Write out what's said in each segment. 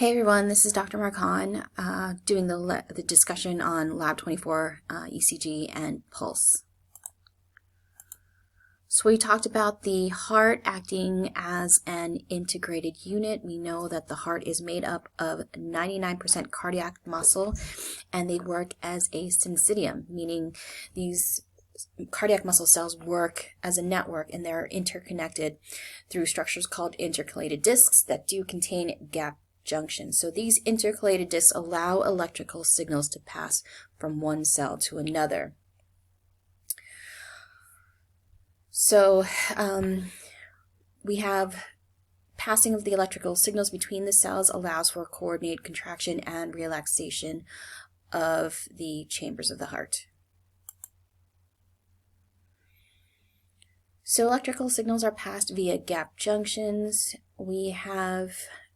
Hey everyone, this is Dr. Marcon doing the discussion on Lab 24 ECG and pulse. So we talked about the heart acting as an integrated unit. We know that the heart is made up of 99% cardiac muscle, and they work as a syncytium, meaning these cardiac muscle cells work as a network, and they're interconnected through structures called intercalated discs that do contain gap junctions. So these intercalated discs allow electrical signals to pass from one cell to another. So we have passing of the electrical signals between the cells allows for coordinated contraction and relaxation of the chambers of the heart. So electrical signals are passed via gap junctions. We have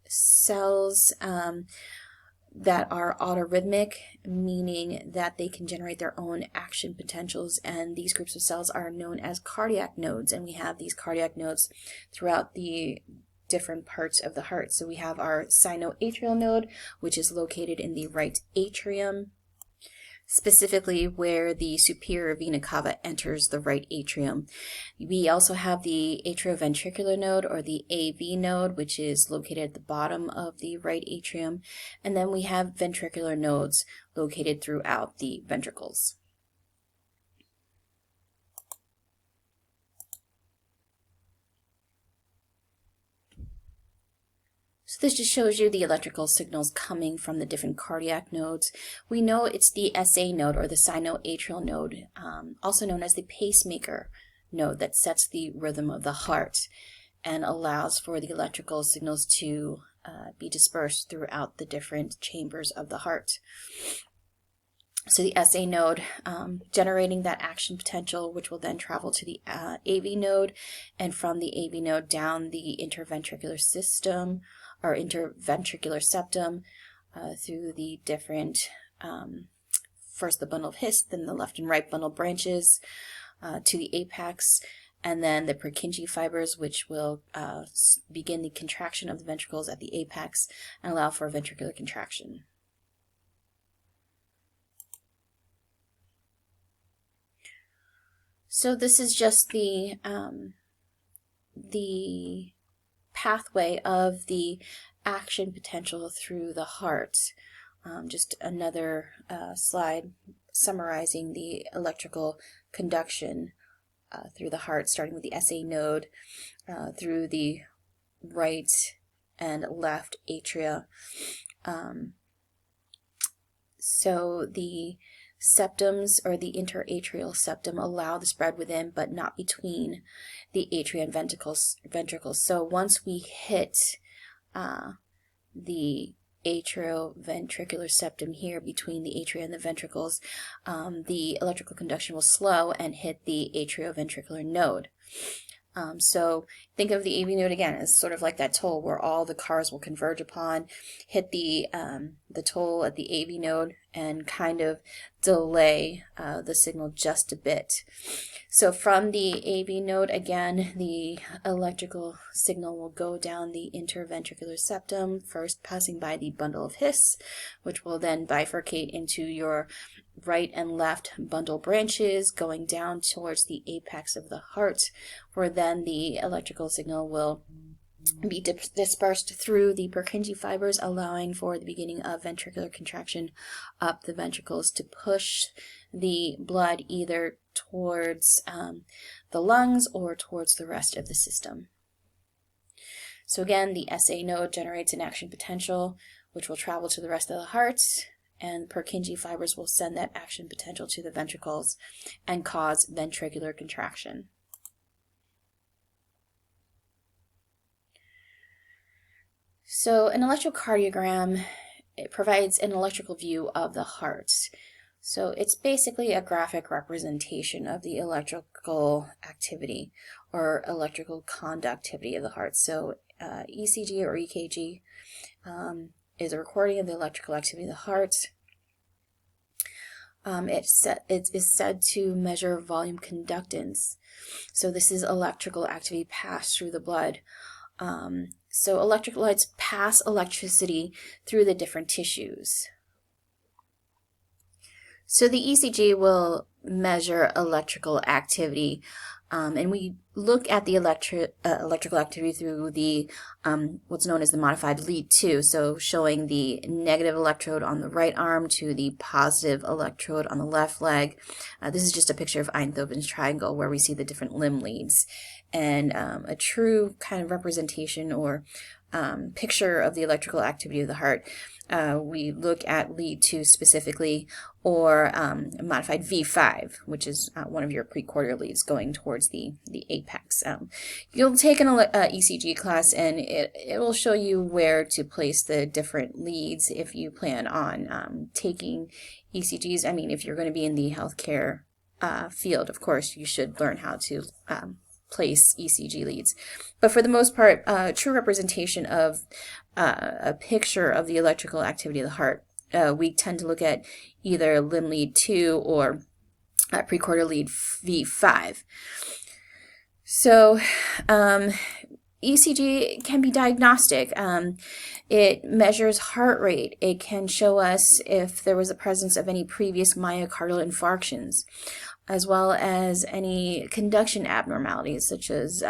cells that are autorhythmic, meaning that they can generate their own action potentials, and these groups of cells are known as cardiac nodes, and we have these cardiac nodes throughout the different parts of the heart. So we have our sinoatrial node, which is located in the right atrium, specifically where the superior vena cava enters the right atrium. We also have the atrioventricular node, or the AV node, which is located at the bottom of the right atrium. And then we have ventricular nodes located throughout the ventricles. So this just shows you the electrical signals coming from the different cardiac nodes. We know it's the SA node, or the sinoatrial node, also known as the pacemaker node, that sets the rhythm of the heart and allows for the electrical signals to be dispersed throughout the different chambers of the heart. So the SA node generating that action potential, which will then travel to the AV node, and from the AV node down the interventricular system, or interventricular septum, through the different, first the bundle of His, then the left and right bundle branches, to the apex, and then the Purkinje fibers, which will begin the contraction of the ventricles at the apex and allow for ventricular contraction. So this is just the pathway of the action potential through the heart. Just another slide summarizing the electrical conduction through the heart, starting with the SA node through the right and left atria. So the septums, or the interatrial septum, allow the spread within but not between the atria and ventricles. So once we hit the atrioventricular septum here between the atria and the ventricles, the electrical conduction will slow and hit the atrioventricular node. So think of the AV node again as sort of like that toll where all the cars will converge upon, hit the toll at the AV node, and kind of delay the signal just a bit. So from the AV node, again, the electrical signal will go down the interventricular septum, first passing by the bundle of His, which will then bifurcate into your right and left bundle branches, going down towards the apex of the heart, where then the electrical signal will be dispersed through the Purkinje fibers, allowing for the beginning of ventricular contraction up the ventricles to push the blood either towards the lungs or towards the rest of the system. So again, the SA node generates an action potential, which will travel to the rest of the heart, and Purkinje fibers will send that action potential to the ventricles and cause ventricular contraction. So an electrocardiogram, it provides an electrical view of the heart. So it's basically a graphic representation of the electrical activity or electrical conductivity of the heart. So ECG or EKG is a recording of the electrical activity of the heart. It is said to measure volume conductance. So this is electrical activity passed through the blood. So electrolytes pass electricity through the different tissues. So the ECG will measure electrical activity, and we look at the electrical activity through the what's known as the modified lead 2, so showing the negative electrode on the right arm to the positive electrode on the left leg. This is just a picture of Einthoven's triangle where we see the different limb leads, and a true kind of representation or picture of the electrical activity of the heart. We look at lead 2 specifically, or modified V5, which is one of your precordial leads going towards the apex. You'll take an ECG class, and it will show you where to place the different leads if you plan on taking ECGs. I mean, if you're going to be in the healthcare field, of course, you should learn how to place ECG leads. But for the most part, true representation of a picture of the electrical activity of the heart, we tend to look at either limb lead 2 or precordial lead V5. So ECG can be diagnostic. It measures heart rate. It can show us if there was a presence of any previous myocardial infarctions, as well as any conduction abnormalities such as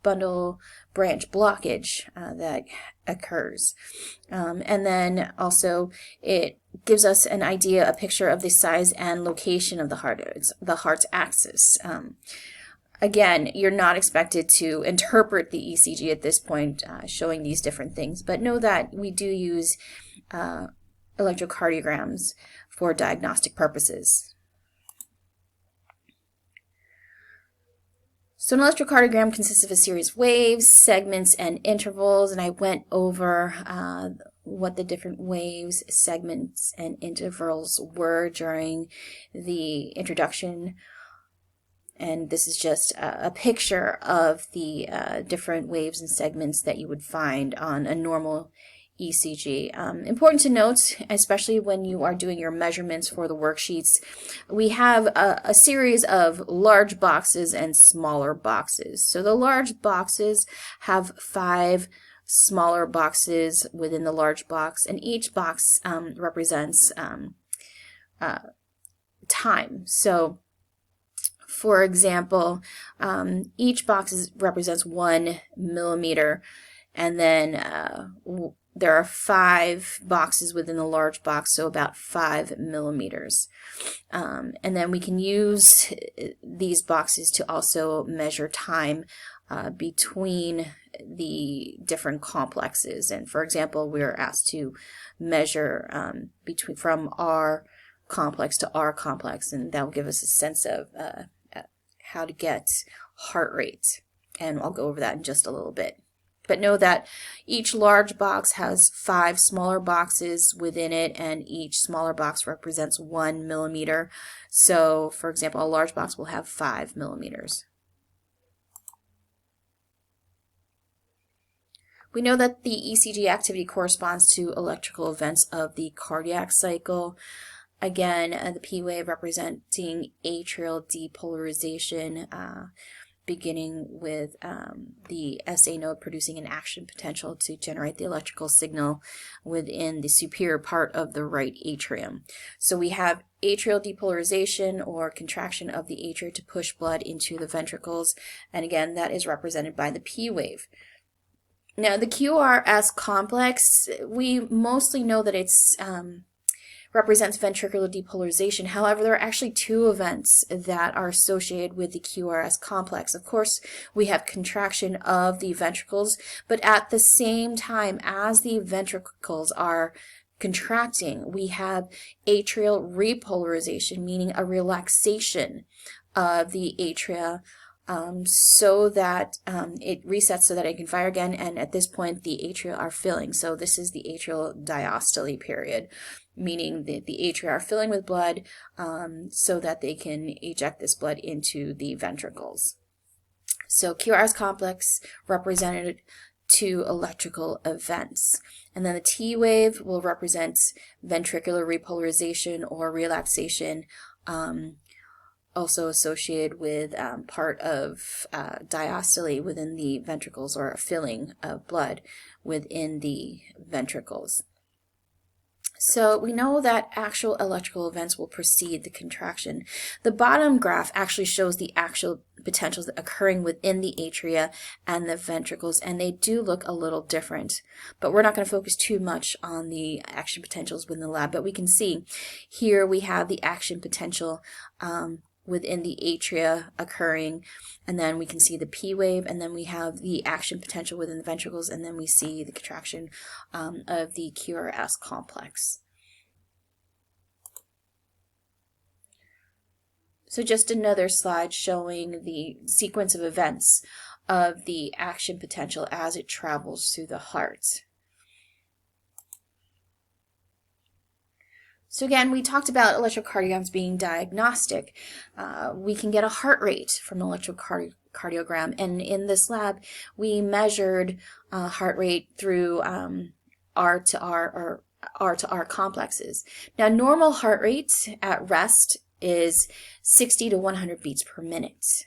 bundle branch blockage that occurs. And then also it gives us an idea, a picture of the size and location of the heart's axis. Again, you're not expected to interpret the ECG at this point, showing these different things, but know that we do use electrocardiograms for diagnostic purposes. So an electrocardiogram consists of a series of waves, segments, and intervals, and I went over what the different waves, segments, and intervals were during the introduction. And this is just a picture of the different waves and segments that you would find on a normal ECG. Important to note, especially when you are doing your measurements for the worksheets, we have a series of large boxes and smaller boxes. So the large boxes have 5 smaller boxes within the large box, and each box represents time. So for example, each box represents 1 millimeter, and then there are 5 boxes within the large box, so about 5 millimeters. And then we can use these boxes to also measure time between the different complexes. And for example, we're asked to measure from R complex to R complex, and that will give us a sense of how to get heart rate. And I'll go over that in just a little bit. But know that each large box has 5 smaller boxes within it, and each smaller box represents 1 millimeter. So, for example, a large box will have 5 millimeters. We know that the ECG activity corresponds to electrical events of the cardiac cycle. Again, the P wave representing atrial depolarization, beginning with the SA node producing an action potential to generate the electrical signal within the superior part of the right atrium. So we have atrial depolarization, or contraction of the atria to push blood into the ventricles, and again that is represented by the P wave. Now the QRS complex, we mostly know that it's represents ventricular depolarization. However, there are actually 2 events that are associated with the QRS complex. Of course, we have contraction of the ventricles, but at the same time as the ventricles are contracting, we have atrial repolarization, meaning a relaxation of the atria, so that it resets so that it can fire again, and at this point the atria are filling. So this is the atrial diastole period, meaning that the atria are filling with blood so that they can eject this blood into the ventricles. So QRS complex represented 2 electrical events. And then the T wave will represent ventricular repolarization or relaxation also associated with part of diastole within the ventricles, or a filling of blood within the ventricles. So we know that actual electrical events will precede the contraction. The bottom graph actually shows the actual potentials occurring within the atria and the ventricles, and they do look a little different. But we're not going to focus too much on the action potentials within the lab, but we can see here we have the action potential within the atria occurring, and then we can see the P wave, and then we have the action potential within the ventricles, and then we see the contraction of the QRS complex. So just another slide showing the sequence of events of the action potential as it travels through the heart. So again, we talked about electrocardiograms being diagnostic. We can get a heart rate from an electrocardiogram, and in this lab, we measured heart rate through R to R or R to R complexes. Now, normal heart rate at rest is 60 to 100 beats per minute.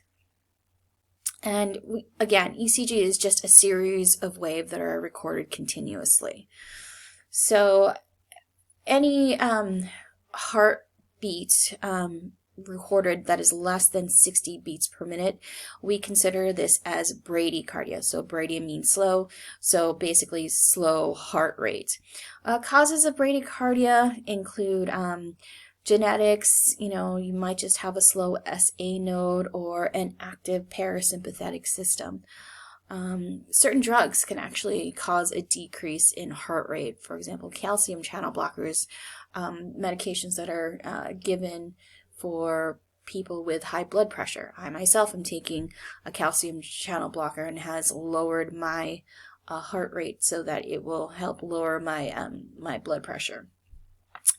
And again, ECG is just a series of waves that are recorded continuously. So any heartbeat recorded that is less than 60 beats per minute, we consider this as bradycardia. So brady means slow, so basically slow heart rate. Causes of bradycardia include genetics. You might just have a slow SA node or an active parasympathetic system. Certain drugs can actually cause a decrease in heart rate. For example, calcium channel blockers, medications that are given for people with high blood pressure. I myself am taking a calcium channel blocker, and has lowered my heart rate so that it will help lower my my blood pressure.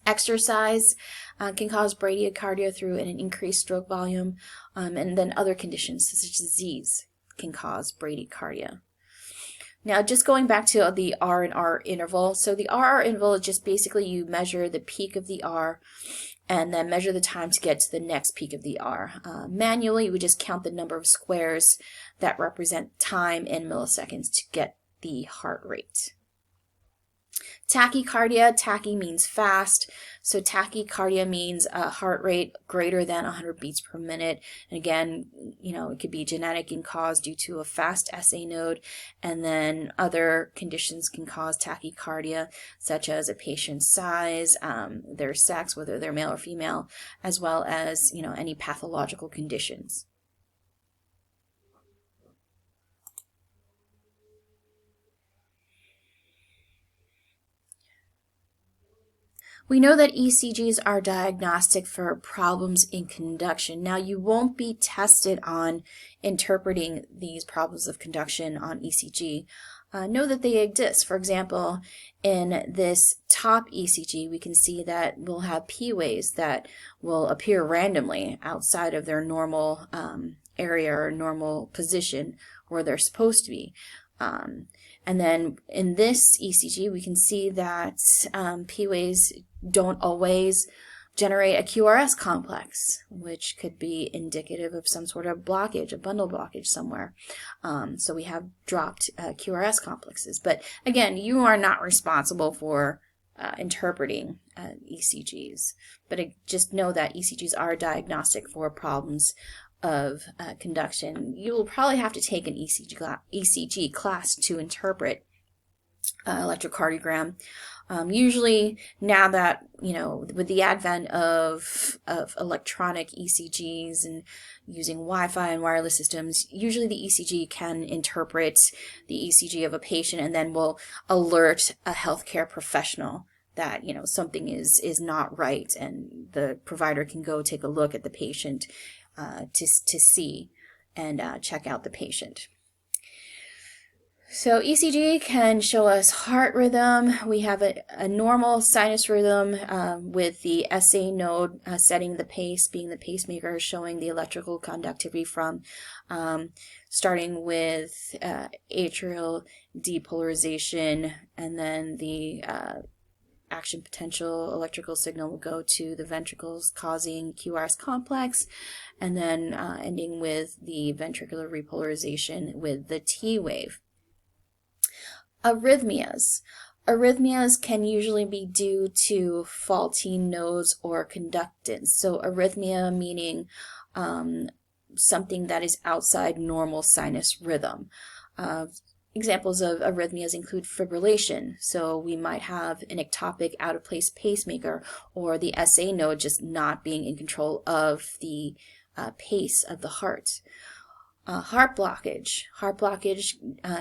Exercise can cause bradycardia through an increased stroke volume, and then other conditions such as disease can cause bradycardia. Now, just going back to the R and R interval. So the RR interval is just basically you measure the peak of the R and then measure the time to get to the next peak of the R. Manually, we just count the number of squares that represent time in milliseconds to get the heart rate. Tachycardia, tachy means fast, so tachycardia means a heart rate greater than 100 beats per minute. And again, it could be genetic and caused due to a fast SA node, and then other conditions can cause tachycardia, such as a patient's size, their sex, whether they're male or female, as well as any pathological conditions. We know that ECGs are diagnostic for problems in conduction. Now, you won't be tested on interpreting these problems of conduction on ECG. Know that they exist. For example, in this top ECG, we can see that we'll have P waves that will appear randomly outside of their normal area or normal position where they're supposed to be. And then in this ECG, we can see that P waves don't always generate a QRS complex, which could be indicative of some sort of blockage, a bundle blockage somewhere. So we have dropped QRS complexes. But again, you are not responsible for interpreting ECGs. But just know that ECGs are diagnostic for problems of conduction. You will probably have to take an ECG class to interpret electrocardiogram. Usually now that, with the advent of electronic ECGs and using Wi-Fi and wireless systems, usually the ECG can interpret the ECG of a patient and then will alert a healthcare professional that, something is not right, and the provider can go take a look at the patient to see and check out the patient. So ECG can show us heart rhythm. We have a normal sinus rhythm with the SA node setting the pace, being the pacemaker, showing the electrical conductivity from starting with atrial depolarization, and then the action potential electrical signal will go to the ventricles, causing QRS complex, and then ending with the ventricular repolarization with the T wave. Arrhythmias. Arrhythmias can usually be due to faulty nodes or conductance. So arrhythmia meaning something that is outside normal sinus rhythm. Examples of arrhythmias include fibrillation. So we might have an ectopic out-of-place pacemaker, or the SA node just not being in control of the pace of the heart. Heart blockage. Heart blockage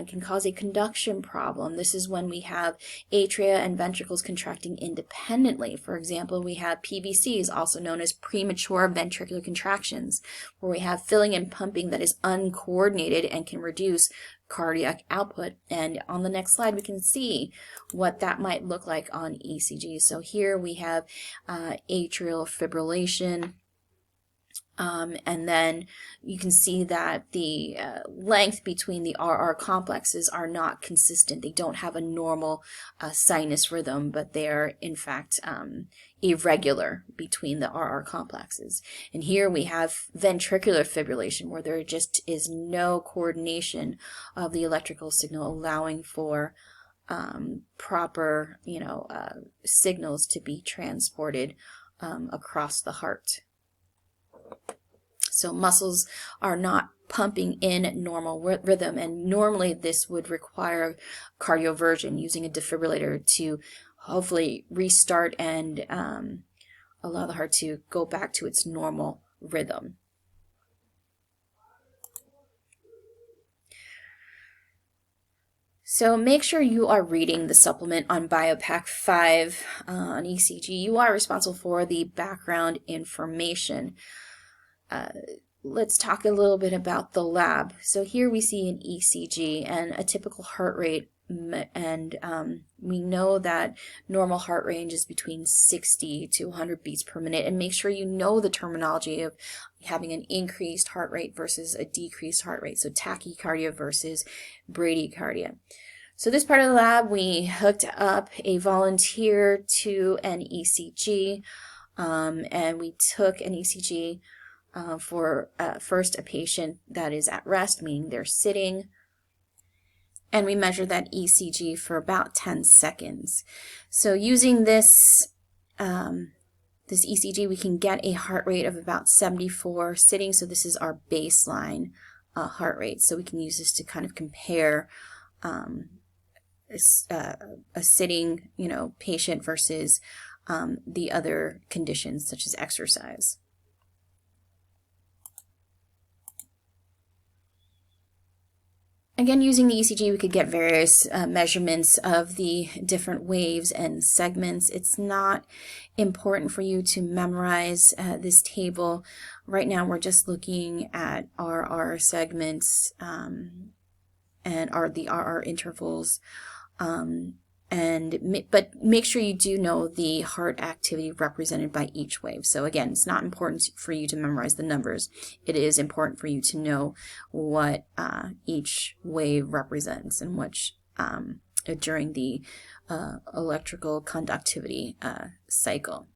can cause a conduction problem. This is when we have atria and ventricles contracting independently. For example, we have PVCs, also known as premature ventricular contractions, where we have filling and pumping that is uncoordinated and can reduce cardiac output. And on the next slide, we can see what that might look like on ECG. So here we have atrial fibrillation. And then you can see that the length between the RR complexes are not consistent. They don't have a normal sinus rhythm, but they're in fact irregular between the RR complexes. And here we have ventricular fibrillation, where there just is no coordination of the electrical signal, allowing for proper, signals to be transported across the heart. So muscles are not pumping in normal rhythm, and normally this would require cardioversion, using a defibrillator to hopefully restart and allow the heart to go back to its normal rhythm. So make sure you are reading the supplement on BIOPAC 5 on ECG. You are responsible for the background information. Let's talk a little bit about the lab. So here we see an ECG and a typical heart rate, and we know that normal heart range is between 60 to 100 beats per minute. And make sure you know the terminology of having an increased heart rate versus a decreased heart rate. So tachycardia versus bradycardia. So this part of the lab, we hooked up a volunteer to an ECG, and we took an ECG for first a patient that is at rest, meaning they're sitting, and we measure that ECG for about 10 seconds. So using this this ECG, we can get a heart rate of about 74 sitting. So this is our baseline heart rate. So we can use this to kind of compare a sitting, patient versus the other conditions such as exercise. Again, using the ECG, we could get various measurements of the different waves and segments. It's not important for you to memorize this table. Right now, we're just looking at RR segments and the RR intervals. But make sure you do know the heart activity represented by each wave. So again, it's not important for you to memorize the numbers. It is important for you to know what each wave represents and which during the electrical conductivity cycle.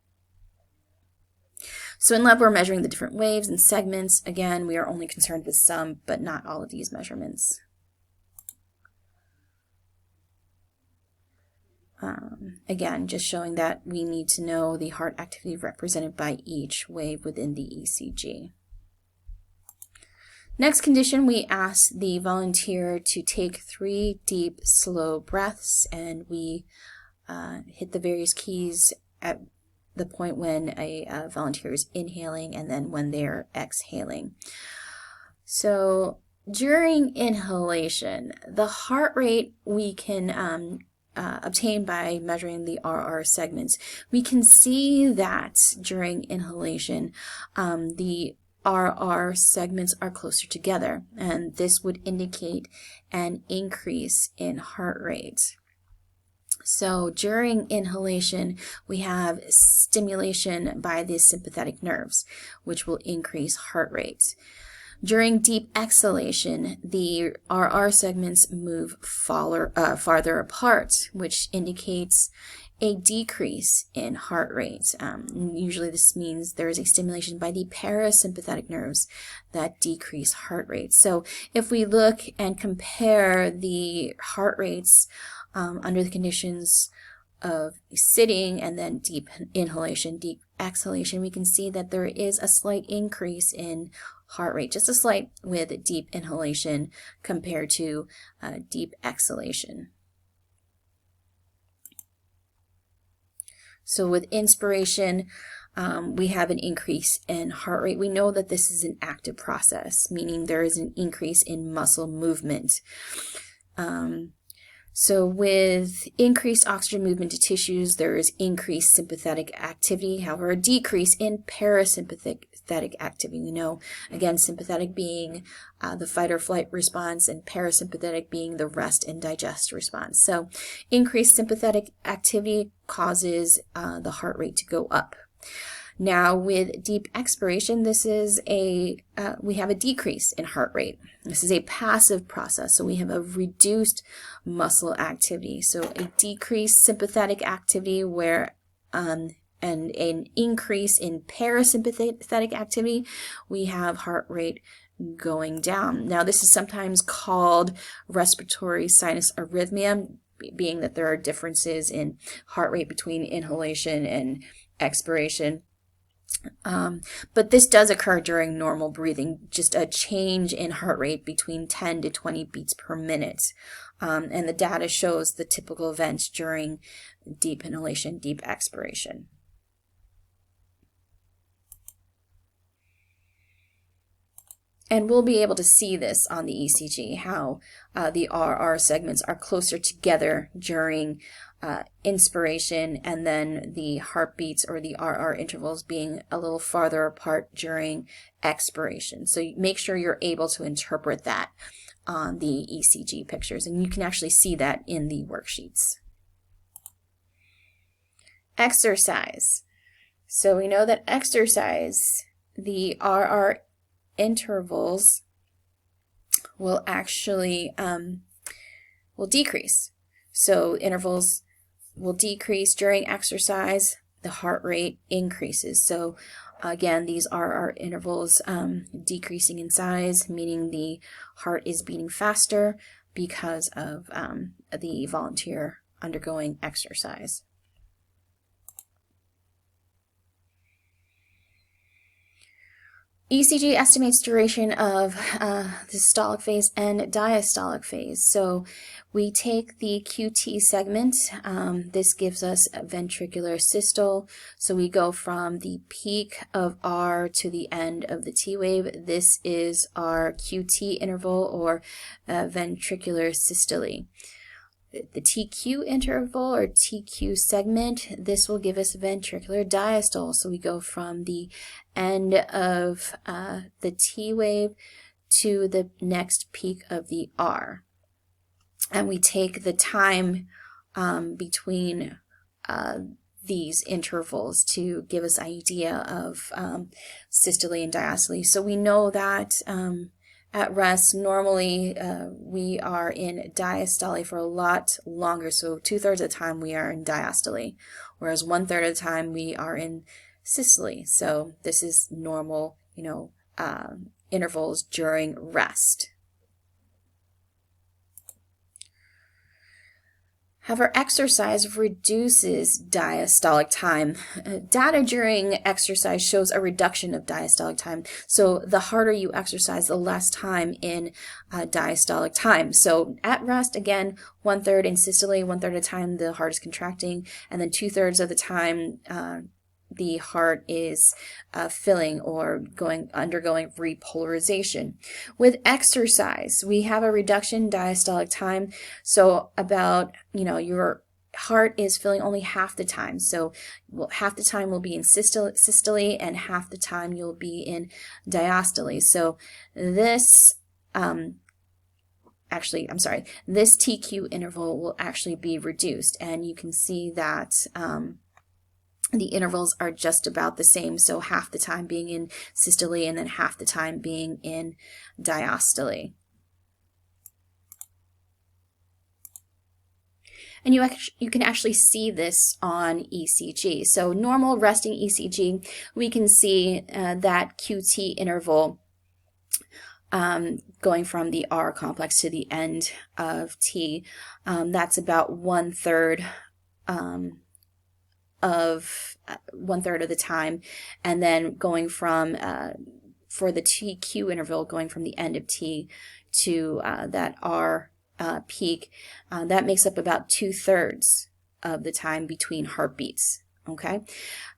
So in lab, we're measuring the different waves and segments. Again, we are only concerned with some, but not all of these measurements. Again, just showing that we need to know the heart activity represented by each wave within the ECG. Next condition, we ask the volunteer to take 3 deep, slow breaths, and we hit the various keys at the point when a volunteer is inhaling and then when they're exhaling. So during inhalation, the heart rate we can obtained by measuring the RR segments. We can see that during inhalation, the RR segments are closer together, and this would indicate an increase in heart rate. So during inhalation, we have stimulation by the sympathetic nerves, which will increase heart rate. During deep exhalation, the RR segments move farther apart, which indicates a decrease in heart rate. Usually this means there is a stimulation by the parasympathetic nerves that decrease heart rate. So if we look and compare the heart rates under the conditions of sitting and then deep inhalation, deep exhalation, we can see that there is a slight increase in heart rate, just a slight, with deep inhalation compared to deep exhalation. So with inspiration, we have an increase in heart rate. We know that this is an active process, meaning there is an increase in muscle movement. So with increased oxygen movement to tissues, there is increased sympathetic activity, however, a decrease in parasympathetic activity. We know, again, sympathetic being the fight or flight response and parasympathetic being the rest and digest response. So increased sympathetic activity causes the heart rate to go up. Now with deep expiration, this is we have a decrease in heart rate. This is a passive process, so we have a reduced muscle activity. So a decreased sympathetic activity where and an increase in parasympathetic activity, we have heart rate going down. Now this is sometimes called respiratory sinus arrhythmia, being that there are differences in heart rate between inhalation and expiration. But this does occur during normal breathing, just a change in heart rate between 10 to 20 beats per minute. And the data shows the typical events during deep inhalation, deep expiration. And we'll be able to see this on the ECG, how the RR segments are closer together during inspiration, and then the heartbeats or the RR intervals being a little farther apart during expiration. So make sure you're able to interpret that on the ECG pictures, and you can actually see that in the worksheets. Exercise. So we know that exercise, the RR intervals will actually will decrease. So intervals will decrease during exercise, the heart rate increases. So again, these are our intervals decreasing in size, meaning the heart is beating faster because of the volunteer undergoing exercise. ECG estimates duration of the systolic phase and diastolic phase. So we take the QT segment. This gives us a ventricular systole. So we go from the peak of R to the end of the T wave. This is our QT interval, or ventricular systole. The TQ interval or TQ segment, this will give us ventricular diastole. So we go from the end of the T wave to the next peak of the R. And we take the time between these intervals to give us an idea of systole and diastole. So we know that at rest, normally we are in diastole for a lot longer. So 2/3 of the time we are in diastole, whereas 1/3 of the time we are in systole. So this is normal, intervals during rest. However, exercise reduces diastolic time. Data during exercise shows a reduction of diastolic time. So the harder you exercise, the less time in diastolic time. So at rest, again, 1/3 in systole, 1/3 of the time the heart is contracting, and then 2/3 of the time the heart is filling or undergoing repolarization. With exercise, we have a reduction in diastolic time. So about, your heart is filling only half the time. So half the time will be in systole and half the time you'll be in diastole. So this this TQ interval will actually be reduced, and you can see that the intervals are just about the same, so half the time being in systole and then half the time being in diastole. And you can actually see this on ECG. So normal resting ECG, we can see that QT interval going from the R complex to the end of T. That's about one third of the time, and then going from for the TQ interval, going from the end of T to that R peak, that makes up about 2/3 of the time between heartbeats. Okay,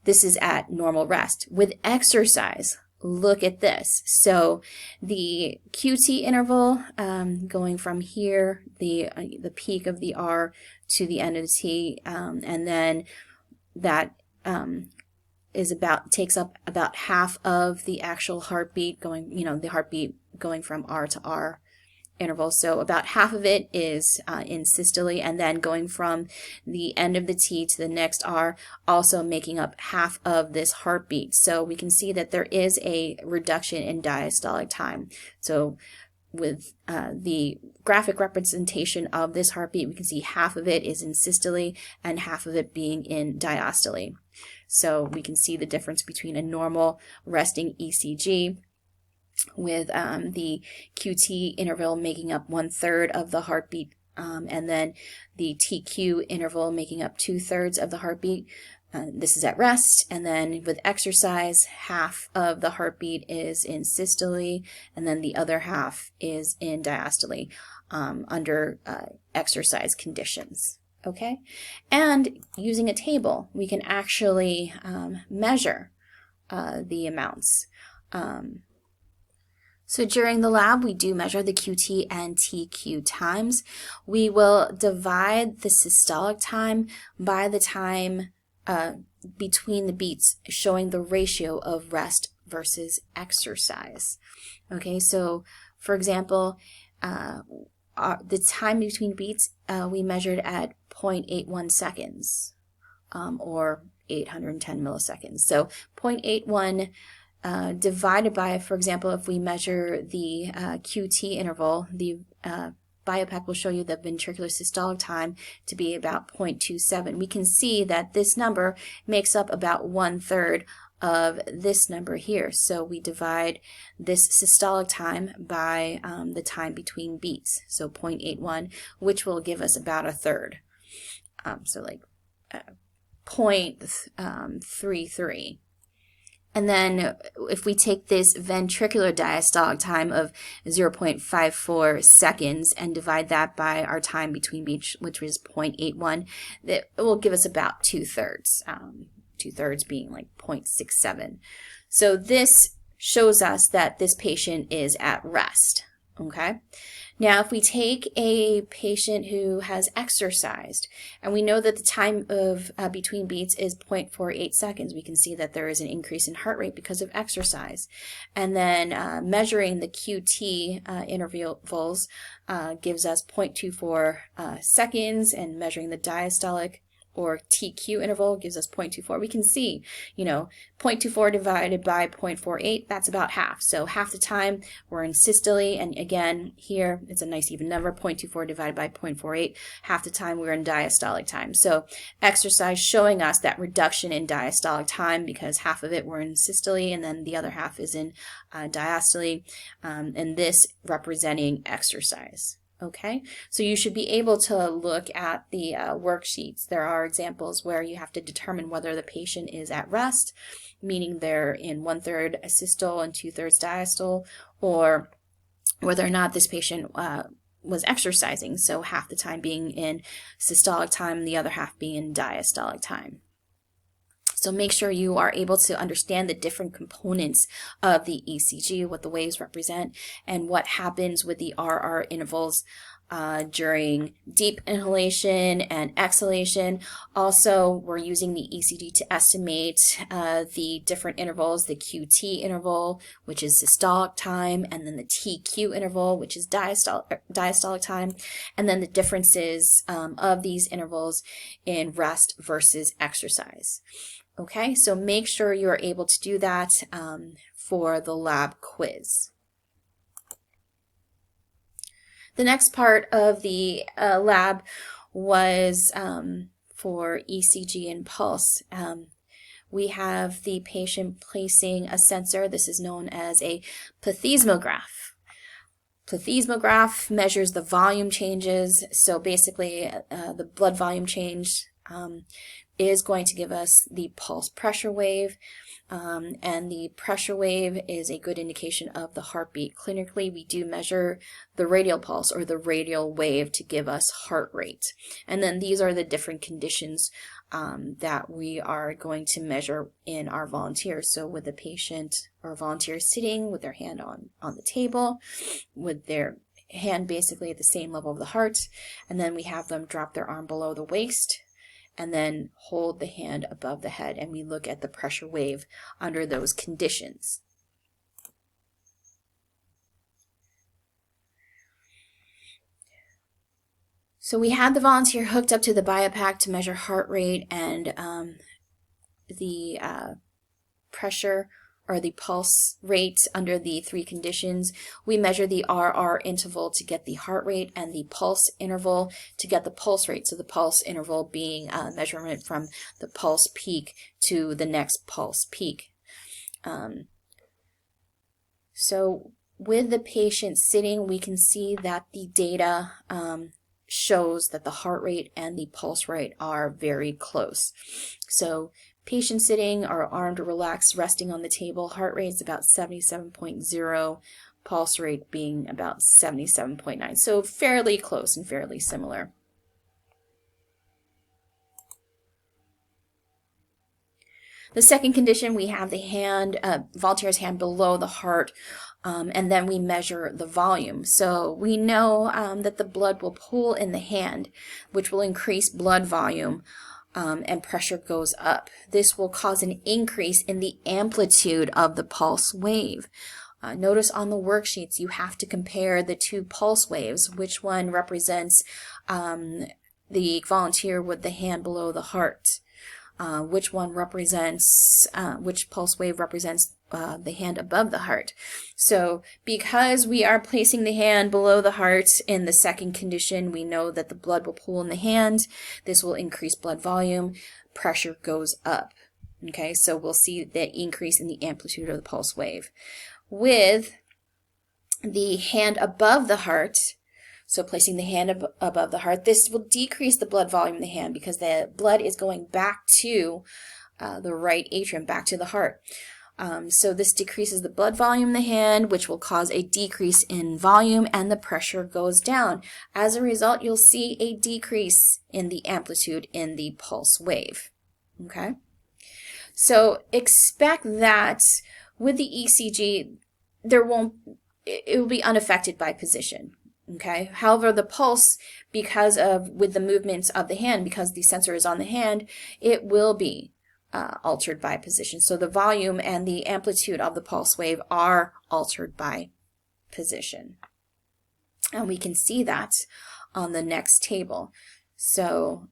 this is at normal rest. With exercise, look at this. So the QT interval going from here, the peak of the R to the end of the T, and then that takes up about half of the actual heartbeat going, the heartbeat going from R to R interval. So about half of it is in systole, and then going from the end of the T to the next R, also making up half of this heartbeat. So we can see that there is a reduction in diastolic time. So with the graphic representation of this heartbeat, we can see half of it is in systole and half of it being in diastole. So we can see the difference between a normal resting ECG with the QT interval making up 1/3 of the heartbeat, and then the TQ interval making up 2/3 of the heartbeat. This is at rest, and then with exercise, half of the heartbeat is in systole, and then the other half is in diastole under exercise conditions. Okay, and using a table, we can actually measure the amounts. So during the lab, we do measure the QT and TQ times. We will divide the systolic time by the time between the beats, showing the ratio of rest versus exercise. Okay, so for example, the time between beats we measured at 0.81 seconds, or 810 milliseconds. So 0.81 divided by, for example, if we measure the QT interval, the BIOPAC will show you the ventricular systolic time to be about 0.27. We can see that this number makes up about 1/3 of this number here. So we divide this systolic time by the time between beats, so 0.81, which will give us about 1/3. So like 0.33. And then if we take this ventricular diastolic time of 0.54 seconds and divide that by our time between beats, which was 0.81, it will give us about 2/3, 2/3 being like 0.67. So this shows us that this patient is at rest. Okay. Now, if we take a patient who has exercised, and we know that the time of between beats is 0.48 seconds, we can see that there is an increase in heart rate because of exercise. And then measuring the QT intervals gives us 0.24 seconds, and measuring the diastolic or TQ interval gives us 0.24. We can see, 0.24 divided by 0.48, that's about half. So half the time we're in systole, and again, here it's a nice even number, 0.24 divided by 0.48, half the time we're in diastolic time. So exercise showing us that reduction in diastolic time, because half of it we're in systole and then the other half is in diastole, and this representing exercise. Okay, so you should be able to look at the worksheets. There are examples where you have to determine whether the patient is at rest, meaning they're in 1/3 systole and 2/3 diastole, or whether or not this patient was exercising, so half the time being in systolic time and the other half being in diastolic time. So make sure you are able to understand the different components of the ECG, what the waves represent, and what happens with the RR intervals during deep inhalation and exhalation. Also, we're using the ECG to estimate the different intervals, the QT interval, which is systolic time, and then the TQ interval, which is diastolic time, and then the differences of these intervals in rest versus exercise. Okay, so make sure you are able to do that for the lab quiz. The next part of the lab was for ECG and pulse. We have the patient placing a sensor. This is known as a plethysmograph. Plethysmograph measures the volume changes. So basically, the blood volume change is going to give us the pulse pressure wave. And the pressure wave is a good indication of the heartbeat. Clinically, we do measure the radial pulse or the radial wave to give us heart rate. And then these are the different conditions that we are going to measure in our volunteers. So with the patient or volunteer sitting with their hand on the table, with their hand basically at the same level of the heart, and then we have them drop their arm below the waist, and then hold the hand above the head, and we look at the pressure wave under those conditions. So we had the volunteer hooked up to the BIOPAC to measure heart rate and the pressure or the pulse rate under the three conditions. We measure the RR interval to get the heart rate and the pulse interval to get the pulse rate. So the pulse interval being a measurement from the pulse peak to the next pulse peak. So with the patient sitting, we can see that the data shows that the heart rate and the pulse rate are very close. So patient sitting or armed or relaxed, resting on the table, heart rate is about 77.0, pulse rate being about 77.9. So fairly close and fairly similar. The second condition, we have the hand, volunteer's hand below the heart, and then we measure the volume. So we know that the blood will pool in the hand, which will increase blood volume, and pressure goes up. This will cause an increase in the amplitude of the pulse wave. Notice on the worksheets you have to compare the two pulse waves, which one represents the volunteer with the hand below the heart. Which one represents, which pulse wave represents the hand above the heart. So because we are placing the hand below the heart in the second condition, we know that the blood will pool in the hand. This will increase blood volume. Pressure goes up. Okay, so we'll see the increase in the amplitude of the pulse wave. With the hand above the heart, so placing the hand above the heart, this will decrease the blood volume in the hand because the blood is going back to the right atrium, back to the heart. So this decreases the blood volume in the hand, which will cause a decrease in volume, and the pressure goes down. As a result, you'll see a decrease in the amplitude in the pulse wave. Okay? So expect that with the ECG, it will be unaffected by position. Okay. However, the pulse, with the movements of the hand, because the sensor is on the hand, it will be altered by position. So the volume and the amplitude of the pulse wave are altered by position. And we can see that on the next table. So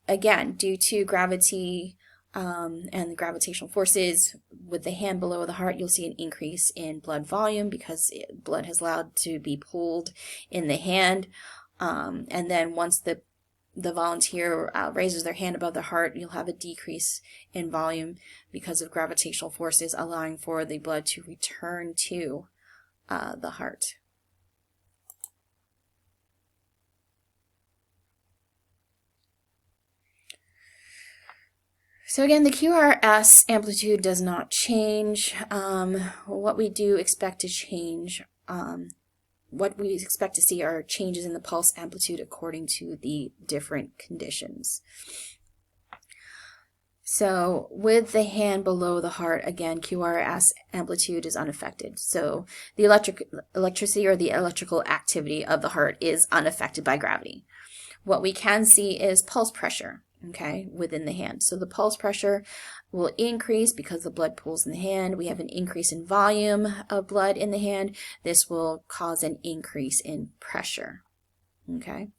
again, due to gravity and the gravitational forces, with the hand below the heart, you'll see an increase in blood volume because blood has allowed to be pooled in the hand. And then once the volunteer raises their hand above the heart, you'll have a decrease in volume because of gravitational forces, allowing for the blood to return to the heart. So again, the QRS amplitude does not change. What we do expect to change, what we expect to see are changes in the pulse amplitude according to the different conditions. So with the hand below the heart, again, QRS amplitude is unaffected. So the electricity or the electrical activity of the heart is unaffected by gravity. What we can see is pulse pressure. Okay, within the hand. So the pulse pressure will increase because the blood pools in the hand. We have an increase in volume of blood in the hand. This will cause an increase in pressure. Okay,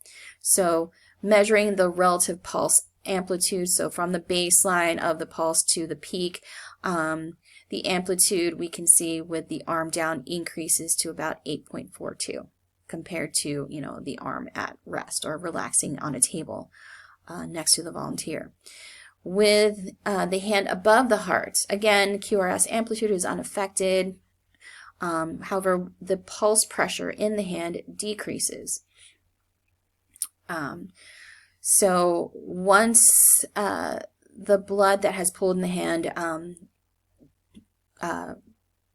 so measuring the relative pulse amplitude, so from the baseline of the pulse to the peak, the amplitude we can see with the arm down increases to about 8.42. compared to, the arm at rest or relaxing on a table next to the volunteer. With the hand above the heart, again, QRS amplitude is unaffected. However, the pulse pressure in the hand decreases. So once the blood that has pooled in the hand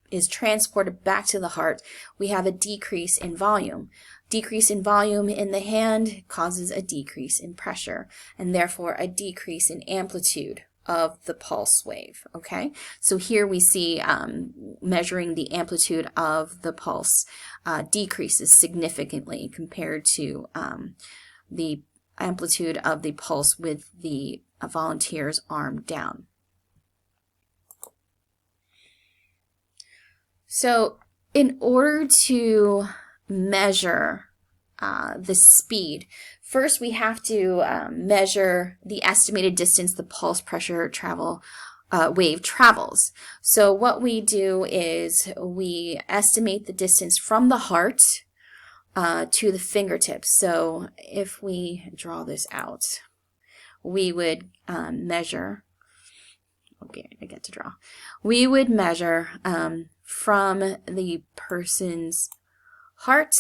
is transported back to the heart, we have a decrease in volume. Decrease in volume in the hand causes a decrease in pressure, and therefore a decrease in amplitude of the pulse wave. Okay, so here we see measuring the amplitude of the pulse decreases significantly compared to the amplitude of the pulse with the volunteer's arm down. So in order to measure the speed, first we have to measure the estimated distance the pulse pressure wave travels. So what we do is we estimate the distance from the heart to the fingertips. So if we draw this out, we would measure, okay, I get to draw. We would measure from the person's heart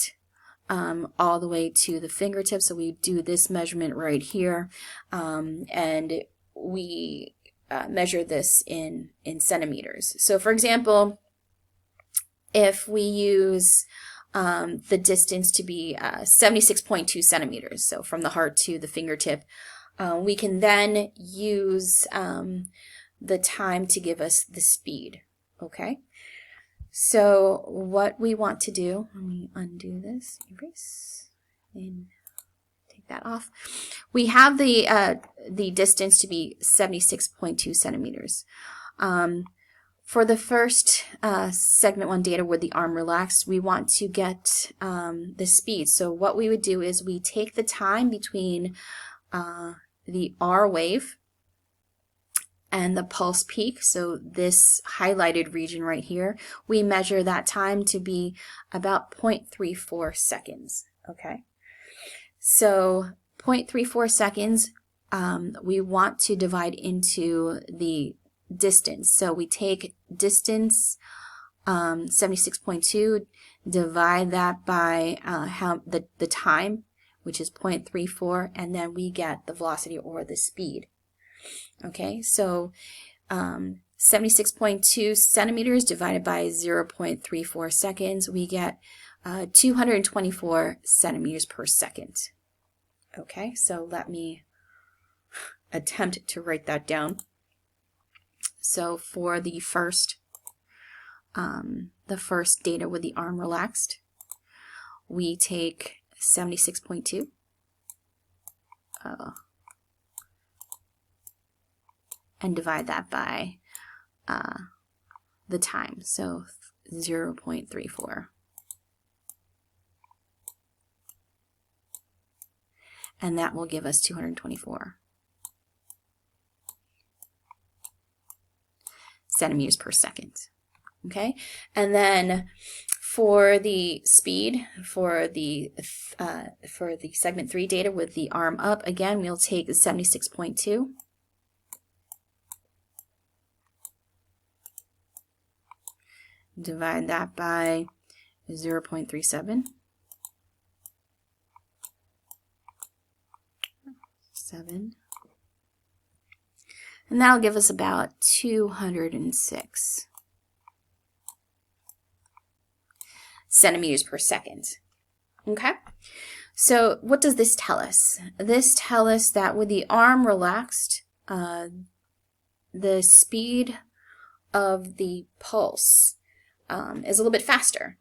all the way to the fingertips. So we do this measurement right here, and we measure this in centimeters. So for example, if we use the distance to be 76.2 centimeters, so from the heart to the fingertip, we can then use the time to give us the speed. Okay, so what we want to do, let me undo this, erase, and take that off. We have the distance to be 76.2 centimeters. For the first segment 1 data with the arm relaxed, we want to get the speed. So what we would do is we take the time between the R wave and the pulse peak, so this highlighted region right here, we measure that time to be about 0.34 seconds. Okay, so 0.34 seconds we want to divide into the distance. So we take distance 76.2, divide that by the time, which is 0.34, and then we get the velocity or the speed. Okay, so 76.2 centimeters divided by 0.34 seconds, we get 224 centimeters per second. Okay, so let me attempt to write that down. So for the first data with the arm relaxed, we take 76.2 and divide that by the time, so 0.34. And that will give us 224 centimeters per second. Okay, and then for the speed, for the segment 3 data with the arm up, again, we'll take the 76.2 divide that by 0.37, 7, and that'll give us about 206 centimeters per second. Okay, so what does this tell us? This tells us that with the arm relaxed, the speed of the pulse is a little bit faster.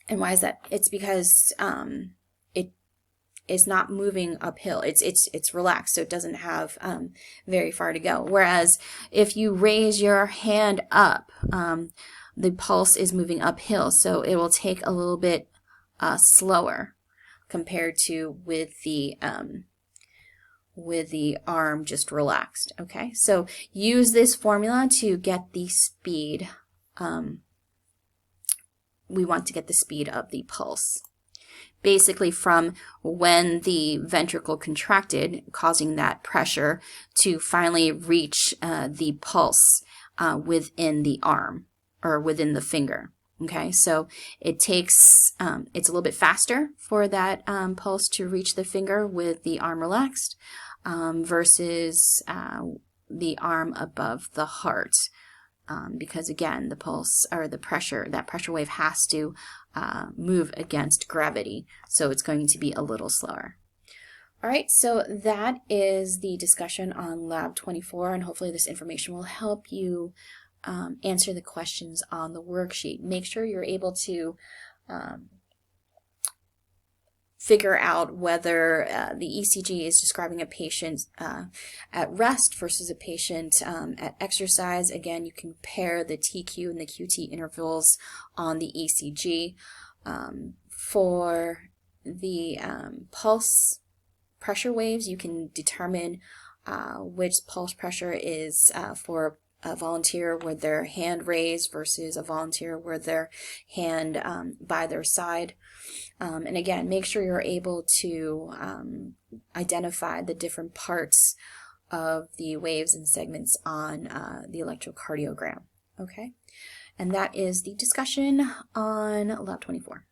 And why is that? It's because it is not moving uphill. It's relaxed, so it doesn't have very far to go. Whereas if you raise your hand up, the pulse is moving uphill, so it will take a little bit slower compared to with the arm just relaxed. Okay, so use this formula to get the speed. We want to get the speed of the pulse. basically from when the ventricle contracted, causing that pressure, to finally reach the pulse within the arm or within the finger. Okay, so it takes, it's a little bit faster for that pulse to reach the finger with the arm relaxed versus the arm above the heart. Because again, the pulse or the pressure, that pressure wave has to move against gravity, so it's going to be a little slower. All right, so that is the discussion on Lab 24, and hopefully this information will help you answer the questions on the worksheet. Make sure you're able to figure out whether the ECG is describing a patient at rest versus a patient at exercise. Again, you compare the TQ and the QT intervals on the ECG. For the pulse pressure waves, you can determine which pulse pressure is for a volunteer with their hand raised versus a volunteer with their hand by their side. And again, make sure you're able to identify the different parts of the waves and segments on the electrocardiogram. Okay, and that is the discussion on Lab 24.